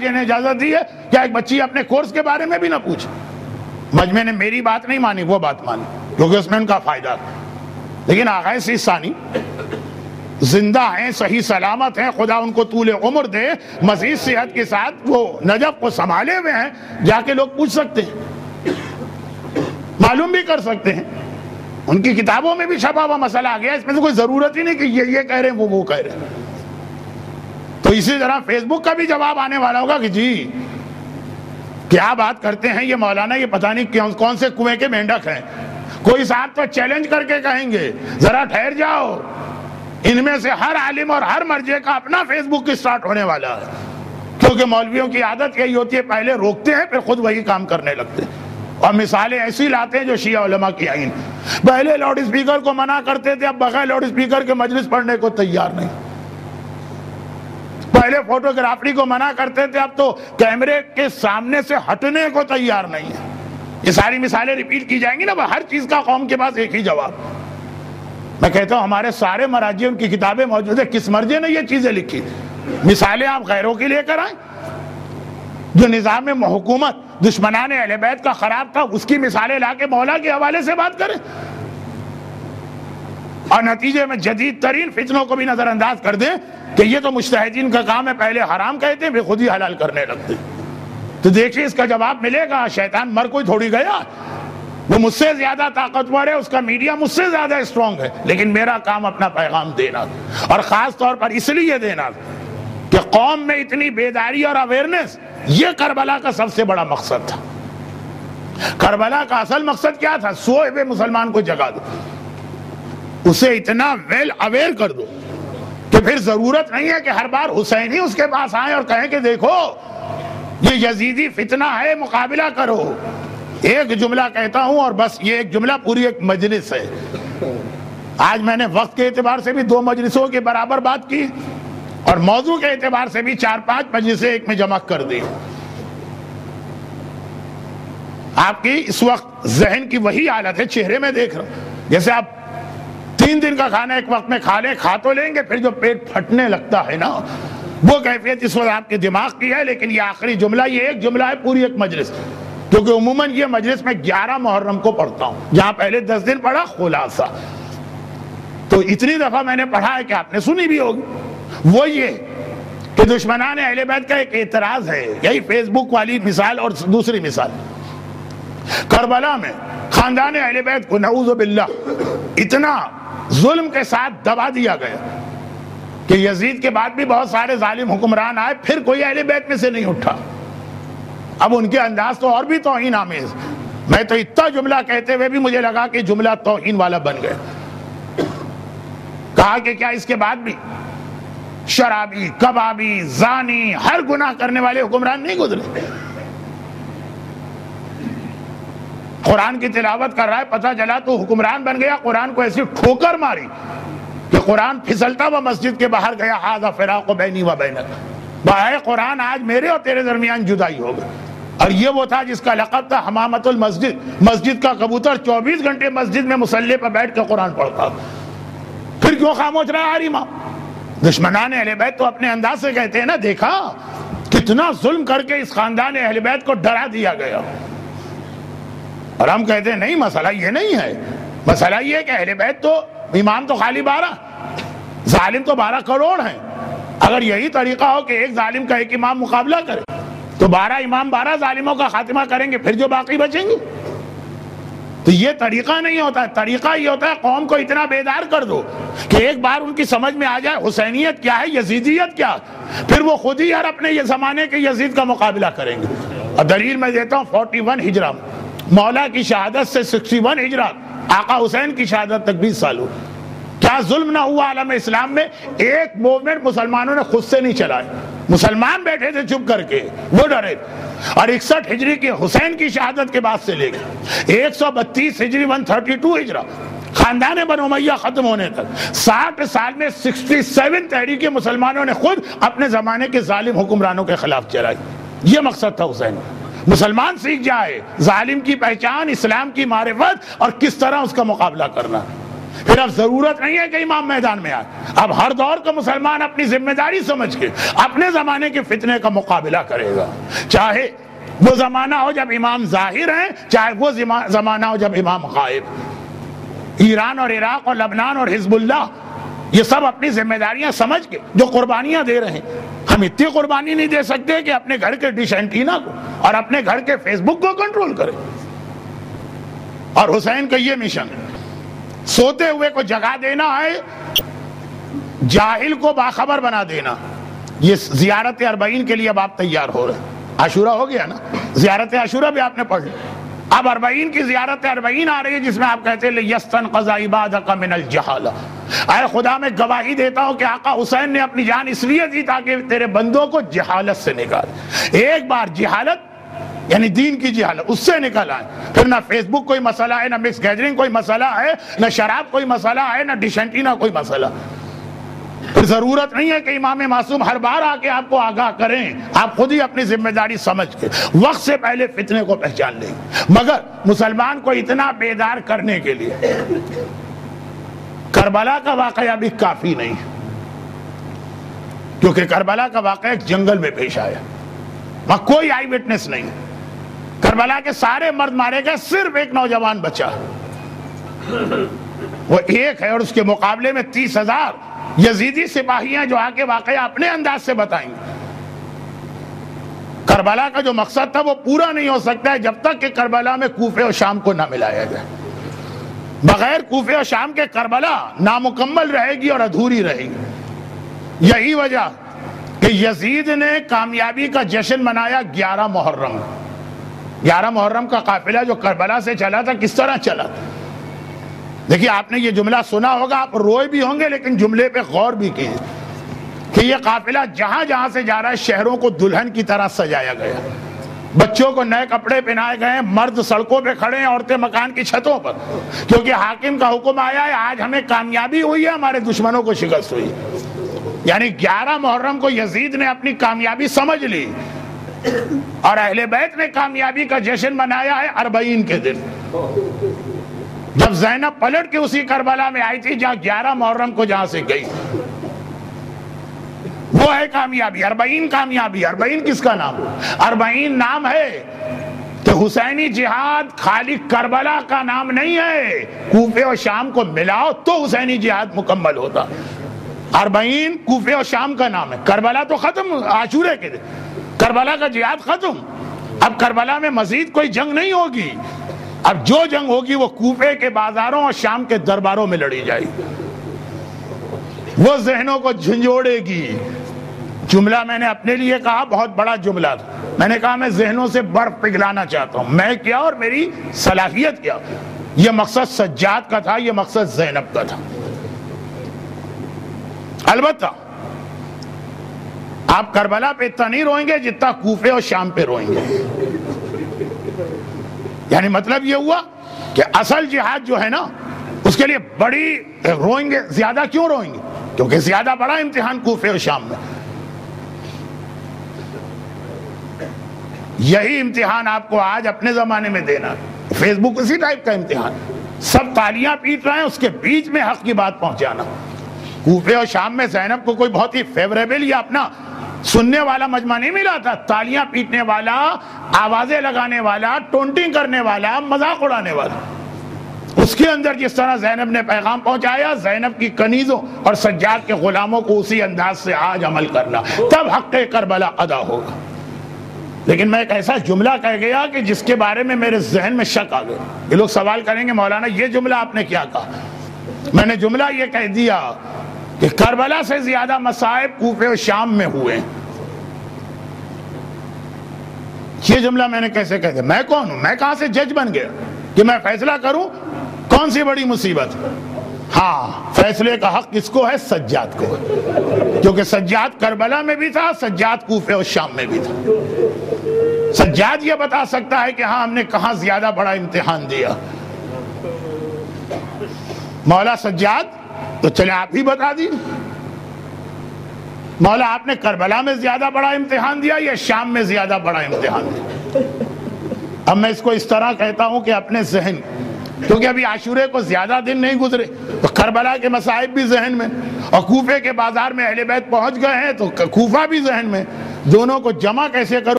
نے اجازت دی ہے کیا ایک بچی اپنے کورس کے بارے میں بھی نہ پوچھے؟ مجمع نے میری بات نہیں مانی، وہ بات مانی کیونکہ اس میں ان کا فائدہ تھا۔ لیکن آغا سیس ثانی زندہ ہیں، صحیح سلامت ہیں، خدا ان کو طول عمر دے، مزید صحت کے ساتھ وہ نجف کو سنبھالے ہوئے ہیں، جا کے لوگ پوچھ سکتے ہیں، معلوم بھی کر سکتے ہیں۔ ان کی کتابوں میں بھی چھپا ہوا مسئلہ آ گیا، اس میں سے کوئی ضرورت ہی نہیں کہ یہ کہہ رہے ہیں وہ کہہ رہے ہیں۔ تو اسی طرح فیس بک کا بھی جواب آنے والا ہوگا کہ جی کیا بات کرتے ہیں یہ مولانا، یہ پتہ نہیں کون سے کنویں کے مینڈک ہیں۔ کوئی صاحب تو چیلنج کر کے کہیں گے ذرا ٹھہر جاؤ، ان میں سے ہر عالم اور ہر مرجع کا اپنا فیس بک سٹارٹ ہونے والا ہے، کیونکہ مولویوں کی عادت یہی ہوتی ہے، پہلے روکتے ہیں پھر خود وہی کام کرنے لگتے ہیں، اور مثالیں ایسی لاتے ہیں جو شیعہ علماء کی آئین۔ پہلے لاؤڈ اسپیکر کو منع کرتے تھے، اب بغیر لاؤڈ اسپیکر کے مجلس پڑھنے کو تیار نہیں۔ پہلے فوٹوگرافی کو منع کرتے تھے، اب تو کیمرے کے سامنے سے ہٹنے کو تیار نہیں ہے۔ یہ ساری مثالیں ریپیٹ کی جائیں گی نا، ہر چیز کا قوم کے پاس ایک ہی جواب۔ میں کہتا ہوں ہمارے سارے مراجع ان کی کتابیں موجود ہیں، کس مرجع نے یہ چیزیں لکھی؟ مثالیں آپ غیروں کی لے کر آئیں۔ جو نظام حکومت دشمنان اہل بیت کا خراب تھا، اس کی مثالیں لا کے مولا کے حوالے سے بات کریں، اور نتیجے میں جدید ترین فتنوں کو بھی نظر انداز کر دیں کہ یہ تو مجتہدین کا کام ہے، پہلے حرام کہتے ہیں پھر خود ہی حلال کرنے لگتے۔ تو دیکھیے اس کا جواب ملے گا۔ شیطان مر کوئی تھوڑی گیا، وہ مجھ سے زیادہ طاقتور ہے، اس کا میڈیا مجھ سے زیادہ اسٹرانگ ہے، لیکن میرا کام اپنا پیغام دینا، اور خاص طور پر اس لیے دینا کہ قوم میں اتنی بیداری اور اویئرنس، یہ کربلا کا سب سے بڑا مقصد تھا۔ کربلا کا اصل مقصد کیا تھا؟ سوئے ہوئے مسلمان کو جگا دو، اسے اتنا ویل اویئر کر دو کہ پھر ضرورت نہیں ہے کہ ہر بار حسینی اس کے پاس آئیں اور کہیں کہ دیکھو یہ یزیدی فتنہ ہے، مقابلہ کرو۔ ایک جملہ کہتا ہوں اور بس، یہ ایک جملہ پوری ایک مجلس ہے۔ آج میں نے وقت کے اعتبار سے بھی 2 مجلسوں کے برابر بات کی، اور موضوع کے اعتبار سے بھی 4-5 مجلسیں ایک میں جمع کر دی۔ آپ کی اس وقت ذہن کی وہی حالت ہے، چہرے میں دیکھ رہا ہوں، جیسے آپ 3 دن کا کھانا ایک وقت میں کھا تو لیں گے، پھر جو پیٹ پھٹنے لگتا ہے نا، وہ کیفیت اس وقت آپ کے دماغ کی ہے۔ لیکن یہ آخری جملہ، یہ ایک جملہ ہے پوری ایک مجلس، کیونکہ عموماً یہ مجلس میں 11 محرم کو پڑھتا ہوں، جہاں پہلے 10 دن پڑھا خلاصہ، تو اتنی دفعہ میں نے پڑھا ہے کہ آپ نے سنی بھی ہوگی۔ وہ یہ کہ دشمنان اہل بیت کا ایک اعتراض ہے، یہی فیس بک والی مثال، اور دوسری مثال کربلا میں خاندان اہل بیت کو نعوذ باللہ اتنا ظلم کے ساتھ دبا دیا گیا کہ یزید کے بعد بھی بہت سارے ظالم حکمران آئے، پھر کوئی اہل بیت میں سے نہیں اٹھا۔ اب ان کے انداز تو اور بھی توہین آمیز، میں تو اتنا جملہ کہتے ہوئے بھی مجھے لگا کہ جملہ توہین والا بن گیا۔ کہا کہ کیا اس کے بعد بھی شرابی، کبابی، زانی، ہر گناہ کرنے والے حکمران نہیں گزرے؟ قرآن کی تلاوت کر رہا ہے، پتہ چلا تو حکمران بن گیا، قرآن کو ایسی ٹھوکر ماری کہ قرآن پھسلتا ہوا مسجد کے باہر گیا، ھذا فراق بینی و بینک، بائے قرآن آج میرے اور تیرے درمیان جدائی ہو گئی۔ اور یہ وہ تھا جس کا لقب تھا حمامت المسجد، مسجد کا کبوتر، 24 گھنٹے مسجد میں مصلی پر بیٹھ کے قرآن پڑھتا۔ پھر کیوں خاموش رہا ہر امام؟ دشمنان اہل بیت تو اپنے انداز سے کہتے ہیں نا، دیکھا کتنا ظلم کر کے اس خاندان اہل بیت کو ڈرا دیا گیا، اور ہم کہتے ہیں نہیں، مسئلہ یہ نہیں ہے، مسئلہ یہ ہے کہ اہل بیت تو امام تو خالی 12، ظالم تو 12 کروڑ ہیں۔ اگر یہی طریقہ ہو کہ ایک ظالم کا ایک امام مقابلہ کرے تو 12 امام 12 ظالموں کا خاتمہ کریں گے، پھر جو باقی بچیں گے۔ تو یہ طریقہ نہیں ہوتا ہے، طریقہ یہ ہوتا ہے قوم کو اتنا بیدار کر دو کہ ایک بار ان کی سمجھ میں آ جائے حسینیت کیا ہے، یزیدیت کیا، پھر وہ خود ہی ہر اپنے یہ زمانے کے یزید کا مقابلہ کریں گے۔ اور دلیل میں دیتا ہوں 41 ہجرہ، مولا کی شہادت سے 61 ہجرہ، آقا حسین کی شہادت تک 20 سال ہو، کیا ظلم نہ ہوا عالم اسلام میں؟ ایک موومنٹ مسلمانوں نے خود سے نہیں چلائے، مسلمان بیٹھے تھے چپ کر کے، وہ ڈرے۔ اور 61 ہجری کے حسین کی شہادت کے بعد سے لے گئے 132 ہجری 132 ہجرہ خاندان بنو امیہ ختم ہونے تک 60 سال میں 67 تحریکیں مسلمانوں نے خود اپنے زمانے کے ظالم حکمرانوں کے خلاف چلائی۔ یہ مقصد تھا حسین، مسلمان سیکھ جائے ظالم کی پہچان، اسلام کی معرفت، اور کس طرح اس کا مقابلہ کرنا۔ پھر اب ضرورت نہیں ہے کہ امام میدان میں آئے. اب ہر دور کا مسلمان اپنی ذمہ داری سمجھ کے اپنے زمانے کے فتنے کا مقابلہ کرے گا، چاہے وہ زمانہ ہو جب امام ظاہر ہیں، چاہے وہ زمانہ ہو جب امام غائب. ایران اور عراق اور لبنان اور حزب اللہ یہ سب اپنی ذمہ داریاں سمجھ کے جو قربانیاں دے رہے ہیں. ہم اتنی قربانی نہیں دے سکتے کہ اپنے گھر کے ڈش اینٹینا کو اور اپنے گھر کے فیس بک کو کنٹرول کریں. اور حسین کا یہ مشن سوتے ہوئے کو جگا دینا ہے، جاہل کو باخبر بنا دینا. یہ زیارت اربعین کے لیے اب آپ تیار ہو رہے ہیں. عاشورہ ہو گیا نا، زیارت عاشورہ بھی آپ نے پڑھ لی. اب اربعین کی زیارت اربعین آ رہی ہے جس میں آپ کہتے ہیں لِيَسْتَنْقَذَ عِبَادَكَ مِنَ الْجَهَالَةِ. اے خدا میں گواہی دیتا ہوں کہ آقا حسین نے اپنی جان اس لیے دی تاکہ تیرے بندوں کو جہالت سے نکال. ایک بار جہالت یعنی دین کی جہالت اس سے نکل آئے، پھر نہ فیس بک کوئی مسئلہ ہے، نہ مکس گیدرنگ کوئی مسئلہ ہے، نہ شراب کوئی مسئلہ ہے، نہ ڈش اینٹینا کوئی مسئلہ. پھر ضرورت نہیں ہے کہ امام معصوم ہر بار آ کے آپ کو آگاہ کریں، آپ خود ہی اپنی ذمہ داری سمجھ کے وقت سے پہلے فتنے کو پہچان لیں. مگر مسلمان کو اتنا بیدار کرنے کے لیے کربلا کا واقعہ بھی کافی نہیں، کیونکہ کربلا کا واقعہ ایک جنگل میں پیش آیا، وہاں کوئی آئی وٹنس نہیں. کربلا کے سارے مرد مارے گئے، صرف ایک نوجوان بچا، وہ ایک ہے، اور اس کے مقابلے میں 30,000 یزیدی سپاہی ہیں جو آ کے واقعہ اپنے انداز سے بتائیں گے. کربلا کا جو مقصد تھا وہ پورا نہیں ہو سکتا ہے جب تک کہ کربلا میں کوفے اور شام کو نہ ملایا جائے. بغیر کوفے اور شام کے کربلا نامکمل رہے گی اور ادھوری رہے گی. یہی وجہ کہ یزید نے کامیابی کا جشن منایا 11 محرم. 11 محرم کا قافلہ جو کربلا سے چلا تھا کس طرح چلا تھا؟ دیکھیے آپ نے یہ جملہ سنا ہوگا، آپ روئے بھی ہوں گے، لیکن جملے پہ غور بھی کیجیے کہ یہ قافلہ جہاں جہاں سے جا رہا ہے شہروں کو دلہن کی طرح سجایا گیا، بچوں کو نئے کپڑے پہنائے گئے، مرد سڑکوں پہ کھڑے ہیں، عورتیں مکان کی چھتوں پر، کیونکہ حاکم کا حکم آیا ہے آج ہمیں کامیابی ہوئی ہے، ہمارے دشمنوں کو شکست ہوئی. یعنی 11 محرم کو یزید نے اپنی کامیابی سمجھ لی، اور اہل بیت نے کامیابی کا جشن منایا ہے اربعین کے دن، جب زینب پلٹ کے اسی کربلا میں آئی تھی جہاں 11 محرم کو جہاں سے گئی. وہ ہے کامیابی، اربعین کامیابی. اربعین کس کا نام؟ اربعین نام ہے کہ حسینی جہاد خالی کربلا کا نام نہیں ہے، کوفے اور شام کو ملاؤ تو حسینی جہاد مکمل ہوتا. اربعین کوفے اور شام کا نام ہے. کربلا تو ختم، عاشورے کے دن کربلا کا جہاد ختم. اب کربلا میں مزید کوئی جنگ نہیں ہوگی، اب جو جنگ ہوگی وہ کوفے کے بازاروں اور شام کے درباروں میں لڑی جائے گی، وہ ذہنوں کو جھنجھوڑے گی. جملہ میں نے اپنے لیے کہا، بہت بڑا جملہ تھا. میں نے کہا میں ذہنوں سے برف پگھلانا چاہتا ہوں، میں کیا اور میری صلاحیت کیا. یہ مقصد سجاد کا تھا، یہ مقصد زینب کا تھا. البتہ آپ کربلا پہ اتنا نہیں روئیں گے جتنا کوفے اور شام پہ روئیں گے. یعنی مطلب یہ ہوا کہ اصل جہاد جو ہے نا اس کے لیے بڑی روئیں گے. زیادہ کیوں روئیں گے؟ کیونکہ زیادہ بڑا امتحان کوفے اور شام میں. یہی امتحان آپ کو آج اپنے زمانے میں دینا ہے. فیس بک اسی ٹائپ کا امتحان، سب تالیاں پیٹ رہے ہیں، اس کے بیچ میں حق کی بات پہنچانا. کوفے اور شام میں زینب کو کوئی بہت ہی فیوریبل یا اپنا سننے والا مجمع نہیں ملا تھا. تالیاں پیٹنے والا، آوازیں لگانے والا، ٹونٹنگ کرنے والا، مذاق اڑانے والا. اس کے اندر جس طرح زینب نے پیغام پہنچایا، زینب کی کنیزوں اور سجاد کے غلاموں کو اسی انداز سے آج عمل کرنا، تب حق کربلا ادا ہوگا. لیکن میں ایک ایسا جملہ کہہ گیا کہ جس کے بارے میں میرے ذہن میں شک آ گیا. یہ لوگ سوال کریں گے مولانا یہ جملہ آپ نے کیا کہا؟ میں نے جملہ یہ کہہ دیا کہ کربلا سے زیادہ مصائب کوفے اور شام میں ہوئے. یہ جملہ میں نے کیسے کہہ دیا؟ میں کون ہوں؟ میں کہاں سے جج بن گیا کہ میں فیصلہ کروں کون سی بڑی مصیبت؟ ہاں، فیصلے کا حق کس کو ہے؟ سجاد کو، کیونکہ سجاد کربلا میں بھی تھا، سجاد کوفے اور شام میں بھی تھا. سجاد یہ بتا سکتا ہے کہ ہاں ہم نے کہاں زیادہ بڑا امتحان دیا. مولا سجاد تو چلے آپ ہی بتا دیجیے، مولا آپ نے کربلا میں زیادہ بڑا امتحان دیا یا شام میں زیادہ بڑا امتحان دیا؟ اب میں اس کو اس طرح کہتا ہوں کہ اپنے ذہن کیونکہ ابھی عاشورے کو زیادہ دن نہیں گزرے، تو کربلا کے مصائب بھی ذہن میں، اور کوفے کے بازار میں اہل بیت پہنچ گئے ہیں تو کوفہ بھی ذہن میں، دونوں کو جمع کیسے کرو؟